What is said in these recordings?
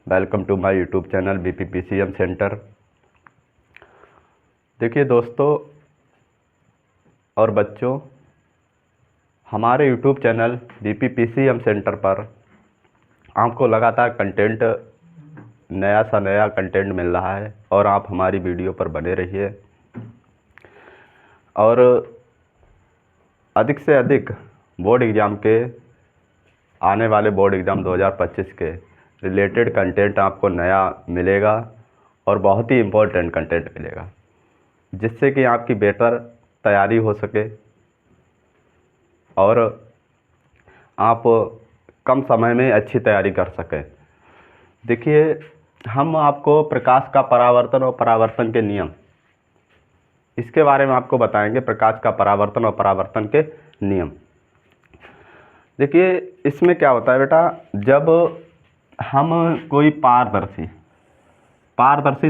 Welcome to my YouTube channel BPPCM center. देखिए दोस्तों और बच्चों, हमारे यूट्यूब चैनल BPPCM सेंटर पर आपको लगातार कंटेंट, नया सा नया कंटेंट मिल रहा है और आप हमारी वीडियो पर बने रहिए और अधिक से अधिक बोर्ड एग्ज़ाम के आने वाले बोर्ड एग्ज़ाम 2025 के रिलेटेड कंटेंट आपको नया मिलेगा और बहुत ही इम्पोर्टेंट कंटेंट मिलेगा, जिससे कि आपकी बेहतर तैयारी हो सके और आप कम समय में अच्छी तैयारी कर सकें। देखिए, हम आपको प्रकाश का परावर्तन और परावर्तन के नियम, इसके बारे में आपको बताएंगे। प्रकाश का परावर्तन और परावर्तन के नियम। देखिए, इसमें क्या होता है बेटा, जब हम कोई पारदर्शी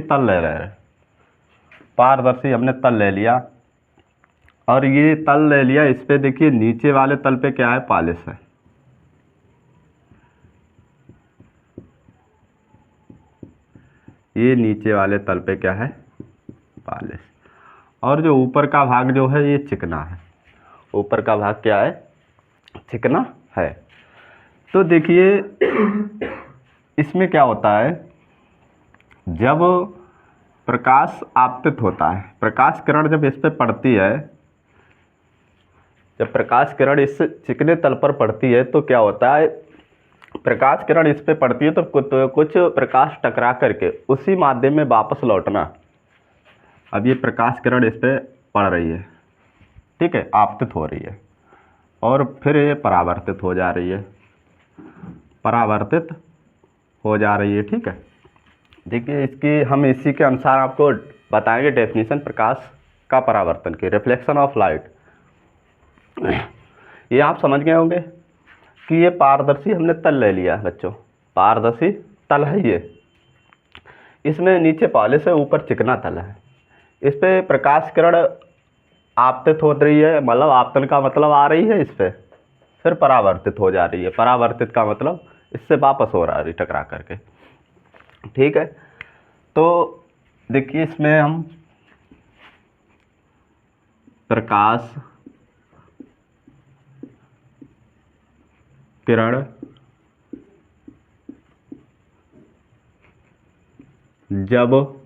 तल ले रहे हैं, पारदर्शी हमने तल ले लिया और ये तल ले लिया, इस पे देखिए नीचे वाले तल पे क्या है, पॉलिश है। ये नीचे वाले तल पे क्या है, पॉलिश। और जो ऊपर का भाग जो है ये चिकना है। ऊपर का भाग क्या है, चिकना है। तो देखिए इसमें क्या होता है, जब प्रकाश आपतित होता है, प्रकाश किरण जब इस पे पड़ती है, जब प्रकाश किरण इस चिकने तल पर पड़ती है तो क्या होता है, प्रकाश किरण इस पे पड़ती है तो कुछ प्रकाश टकरा करके उसी माध्यम में वापस लौटना। अब ये प्रकाश किरण इस पे पड़ रही है, ठीक है, आपतित हो रही है और फिर ये परावर्तित हो जा रही है, परावर्तित हो जा रही है, ठीक है। देखिए, इसकी हम इसी के अनुसार आपको बताएंगे डेफिनेशन प्रकाश का परावर्तन की, रिफ्लेक्शन ऑफ लाइट। ये आप समझ गए होंगे कि ये पारदर्शी हमने तल ले लिया बच्चों, पारदर्शी तल है ये, इसमें नीचे पॉलिश है, ऊपर चिकना तल है। इस पे प्रकाश किरण आपतित हो रही है, मतलब आपतन का मतलब आ रही है इस पे, फिर परावर्तित हो जा रही है। परावर्तित का मतलब इससे वापस हो रहा है टकरा करके, ठीक है। तो देखिए, इसमें हम प्रकाश किरण जब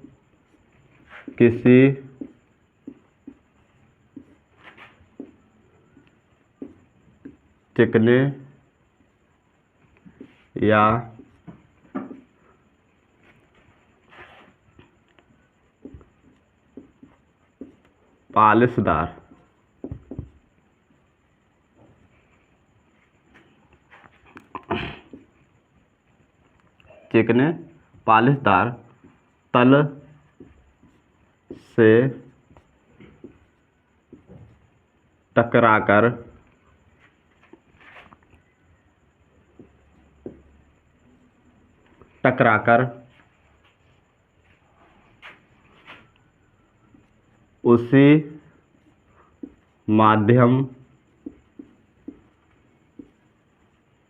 किसी चिकने या पॉलिशदार चिकने पॉलिशदार तल से टकराकर उसी माध्यम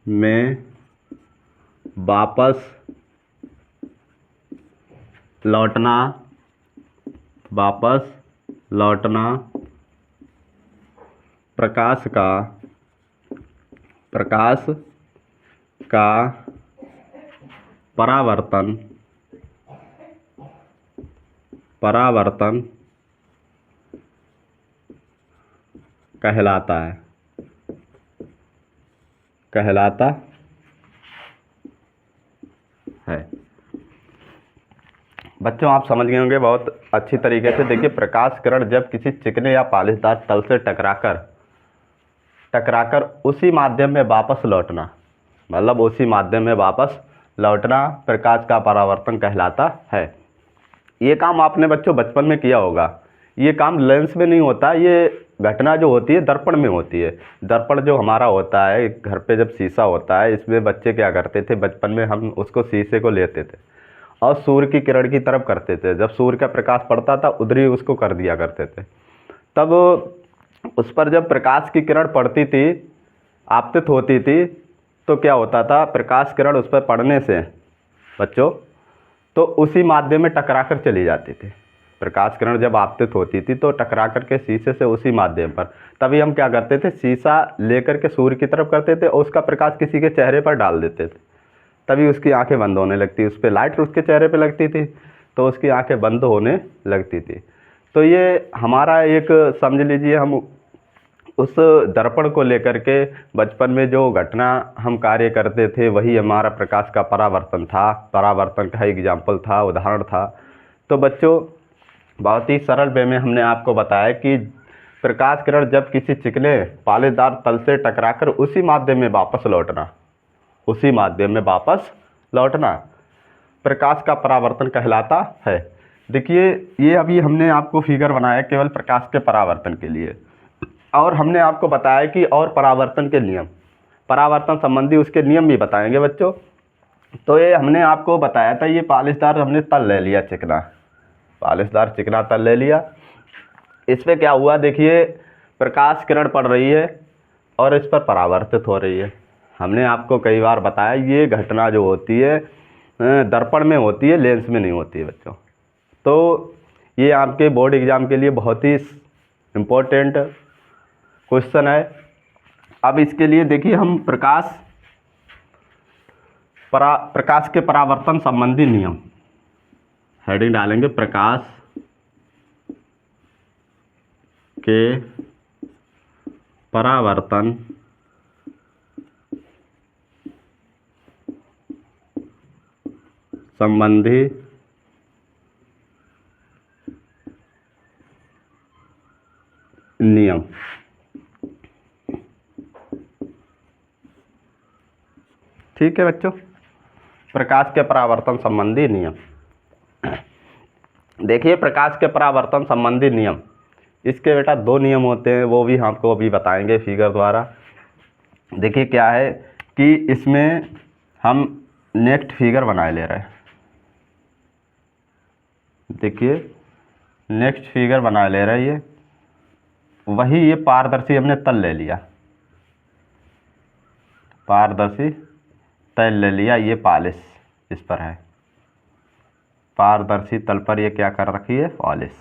में वापस लौटना, प्रकाश का परावर्तन कहलाता है। बच्चों, आप समझ गए होंगे बहुत अच्छी तरीके से। देखिए, प्रकाश किरण जब किसी चिकने या पॉलिशदार तल से टकराकर उसी माध्यम में वापस लौटना, मतलब उसी माध्यम में वापस लौटना प्रकाश का परावर्तन कहलाता है। ये काम आपने बच्चों बचपन में किया होगा। ये काम लेंस में नहीं होता, ये घटना जो होती है दर्पण में होती है। दर्पण जो हमारा होता है घर पे, जब शीशा होता है, इसमें बच्चे क्या करते थे बचपन में, हम उसको शीशे को लेते थे और सूर्य की किरण की तरफ करते थे। जब सूर्य का प्रकाश पड़ता था उधर ही उसको कर दिया करते थे। तब उस पर जब प्रकाश की किरण पड़ती थी, आपतित होती थी, तो क्या होता था, प्रकाश किरण उस पर पड़ने से बच्चों, तो उसी माध्यम में टकरा कर चली जाती थी। प्रकाश किरण जब आपतित होती थी तो टकरा करके शीशे से उसी माध्यम पर, तभी हम क्या करते थे, शीशा लेकर के सूर्य की तरफ करते थे और उसका प्रकाश किसी के चेहरे पर डाल देते थे, तभी उसकी आंखें बंद होने लगती, उस पर लाइट उसके चेहरे पे लगती थी तो उसकी आंखें बंद होने लगती थी। तो ये हमारा एक, समझ लीजिए, हम उस दर्पण को लेकर के बचपन में जो घटना हम कार्य करते थे वही हमारा प्रकाश का परावर्तन था, परावर्तन का एग्जाम्पल था, उदाहरण था। तो बच्चों, बहुत ही सरल वे में हमने आपको बताया कि प्रकाश किरण जब किसी चिकने पालेदार तल से टकराकर उसी माध्यम में वापस लौटना, उसी माध्यम में वापस लौटना प्रकाश का परावर्तन कहलाता है। देखिए, ये अभी हमने आपको फिगर बनाया केवल प्रकाश के परावर्तन के लिए, और हमने आपको बताया कि और परावर्तन के नियम, परावर्तन संबंधी उसके नियम भी बताएंगे बच्चों। तो ये हमने आपको बताया था, ये पालिशदार हमने तल ले लिया चिकना, पालिशदार चिकना तल ले लिया। इस पर क्या हुआ, देखिए, प्रकाश किरण पड़ रही है और इस पर परावर्तित हो रही है। हमने आपको कई बार बताया ये घटना जो होती है दर्पण में होती है, लेंस में नहीं होती है बच्चों। तो ये आपके बोर्ड एग्ज़ाम के लिए बहुत ही इम्पोर्टेंट क्वेश्चन है। अब इसके लिए देखिए, हम प्रकाश के परावर्तन संबंधी नियम हेडिंग डालेंगे, प्रकाश के परावर्तन संबंधी नियम। ठीक है बच्चों, प्रकाश के परावर्तन संबंधी नियम। देखिए, प्रकाश के परावर्तन संबंधी नियम, इसके बेटा दो नियम होते हैं, वो भी हमको अभी बताएंगे फिगर द्वारा। देखिए क्या है कि इसमें हम नेक्स्ट फिगर बनाए ले रहे हैं। देखिए, नेक्स्ट फिगर बना ले रहे हैं, ये वही, ये पारदर्शी हमने तल ले लिया, पारदर्शी तल ले लिया, ये पॉलिश इस पर है, पारदर्शी तल पर ये क्या कर रखी है, पॉलिश।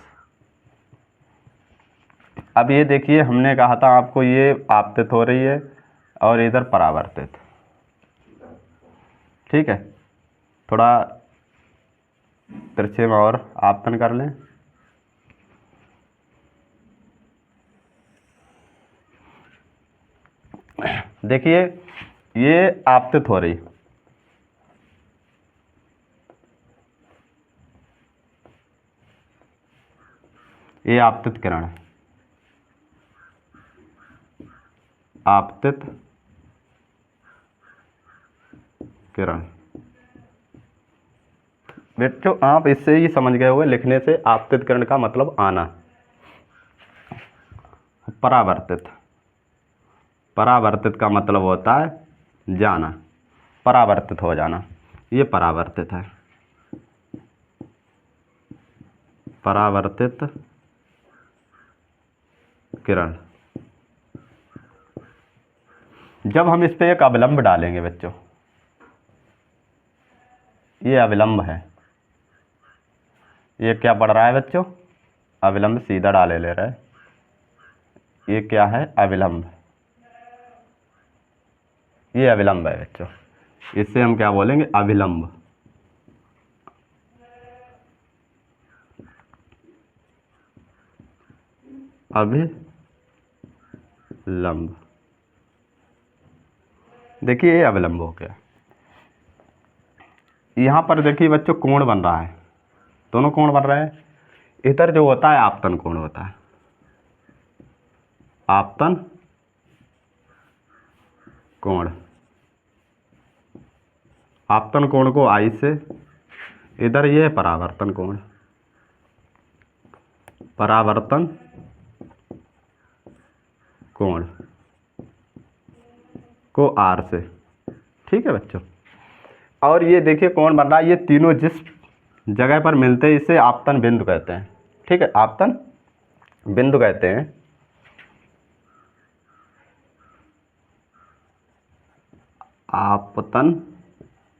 अब ये देखिए, हमने कहा था आपको ये आपतित हो रही है और इधर परावर्तित। ठीक है, थोड़ा तिरछे में और आपतन कर लें। देखिए, ये आपतित हो रही, ये आपतित किरण है, आपतित किरण। बच्चों, आप इससे ही समझ गए होंगे, लिखने से आपतित किरण का मतलब आना, परावर्तित, परावर्तित का मतलब होता है जाना, परावर्तित हो जाना, ये परावर्तित है, परावर्तित किरण। जब हम इस पे एक अविलंब डालेंगे बच्चों, ये अविलंब है, ये क्या पढ़ रहा है बच्चों, अविलंब सीधा डाले ले रहा है, ये क्या है, अविलंब, ये अविलंब है बच्चों, इससे हम क्या बोलेंगे, अविलंब। अभिलंब, देखिए ये अविलंब हो गया। यहाँ पर देखिए बच्चों, कोण बन रहा है, दोनों कोण बन रहे हैं। इधर जो होता है आपतन कोण होता है, आपतन कोण, आपतन कोण को आई से, इधर ये है परावर्तन कोण, परावर्तन कोण को आर से। ठीक है बच्चों, और ये देखिए कोण बन रहा है, ये तीनों जिस जगह पर मिलते हैं इसे आपतन बिंदु कहते हैं। ठीक है, आपतन बिंदु कहते हैं। आपतन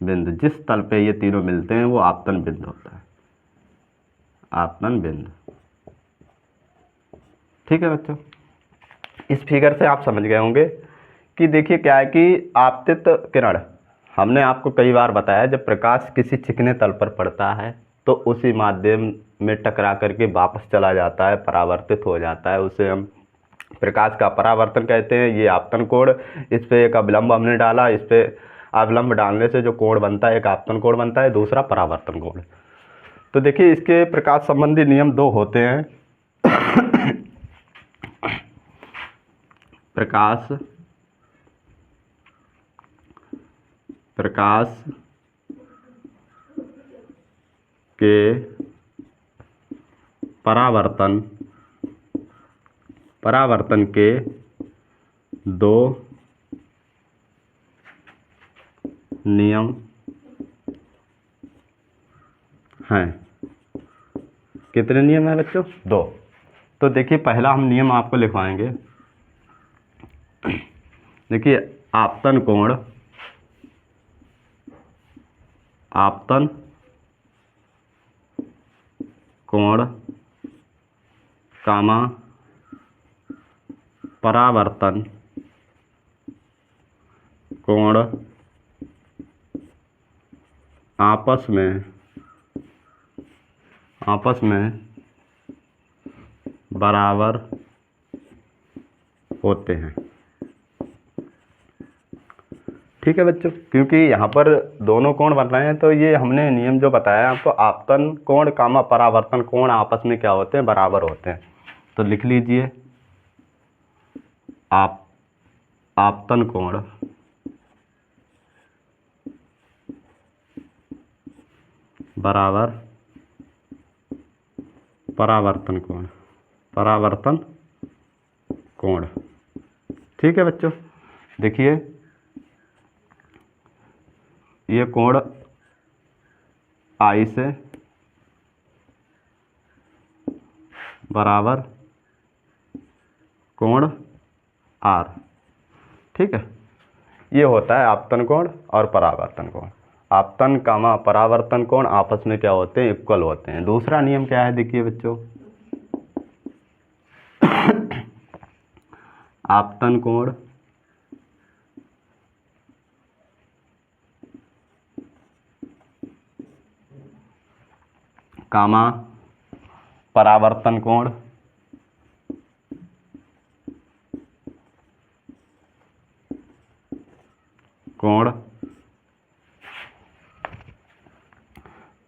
बिंदु, जिस तल पे ये तीनों मिलते हैं वो आपतन बिंदु होता है, आपतन बिंदु। ठीक है बच्चों, इस फिगर से आप समझ गए होंगे कि देखिए क्या है कि आपतित किरण, हमने आपको कई बार बताया जब प्रकाश किसी चिकने तल पर पड़ता है तो उसी माध्यम में टकरा करके वापस चला जाता है, परावर्तित हो जाता है, उसे हम प्रकाश का परावर्तन कहते हैं। ये आपतन कोण, इस पे एक अविलंब हमने डाला, इस पे अविलंब डालने से जो कोण बनता है एक आपतन कोण बनता है, दूसरा परावर्तन कोण। तो देखिए इसके प्रकाश संबंधी नियम दो होते हैं। प्रकाश के परावर्तन के दो नियम हैं। कितने नियम हैं बच्चों? दो। तो देखिए पहला हम नियम आपको लिखवाएंगे। देखिए आपतन कोण कामा परावर्तन कोण आपस में बराबर होते हैं। ठीक है बच्चों, क्योंकि यहाँ पर दोनों कोण बन रहे हैं तो ये हमने नियम जो बताया आपको, आपतन कोण कामा परावर्तन कोण आपस में क्या होते हैं? बराबर होते हैं। तो लिख लीजिए आपतन कोण बराबर परावर्तन कोण। ठीक है बच्चों, देखिए ये कोण आई से बराबर कोण आर। ठीक है, ये होता है आपतन कोण और परावर्तन कोण। आपतन कामा परावर्तन कोण आपस में क्या होते हैं? इक्वल होते हैं। दूसरा नियम क्या है? देखिए बच्चों, आपतन कोण कामा परावर्तन कोण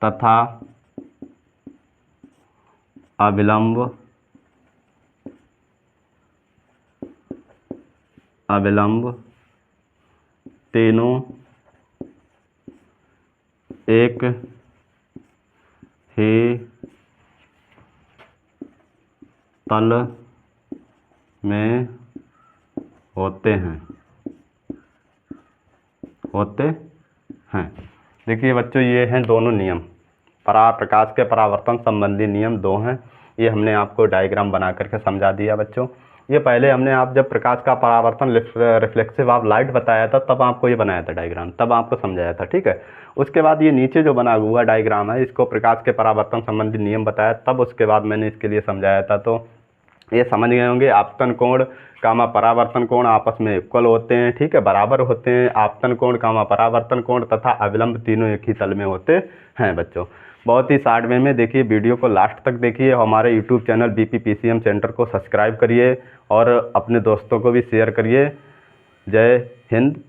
तथा अविलंब तीनों एक ही तल में होते हैं। देखिए बच्चों, ये हैं दोनों नियम, प्रकाश के परावर्तन संबंधी नियम दो हैं। ये हमने आपको डायग्राम बना करके समझा दिया बच्चों। ये पहले हमने आप जब प्रकाश का परावर्तन रिफ्लेक्सिव ऑफ लाइट बताया था तब आपको ये बनाया था डायग्राम, तब आपको समझाया था। ठीक है, उसके बाद ये नीचे जो बना हुआ डायग्राम है इसको प्रकाश के परावर्तन संबंधी नियम बताया, तब उसके बाद मैंने इसके लिए समझाया था। तो ये समझ गए होंगे, आपतन कोण कामा परावर्तन कोण आपस में इक्वल होते हैं। ठीक है, बराबर होते हैं। आपतन कोण कामा परावर्तन कोण तथा अविलंब तीनों एक ही तल में होते हैं बच्चों। बहुत ही शॉर्ट वे में देखिए, वीडियो को लास्ट तक देखिए। हमारे यूट्यूब चैनल BPPCM सेंटर को सब्सक्राइब करिए और अपने दोस्तों को भी शेयर करिए। जय हिंद।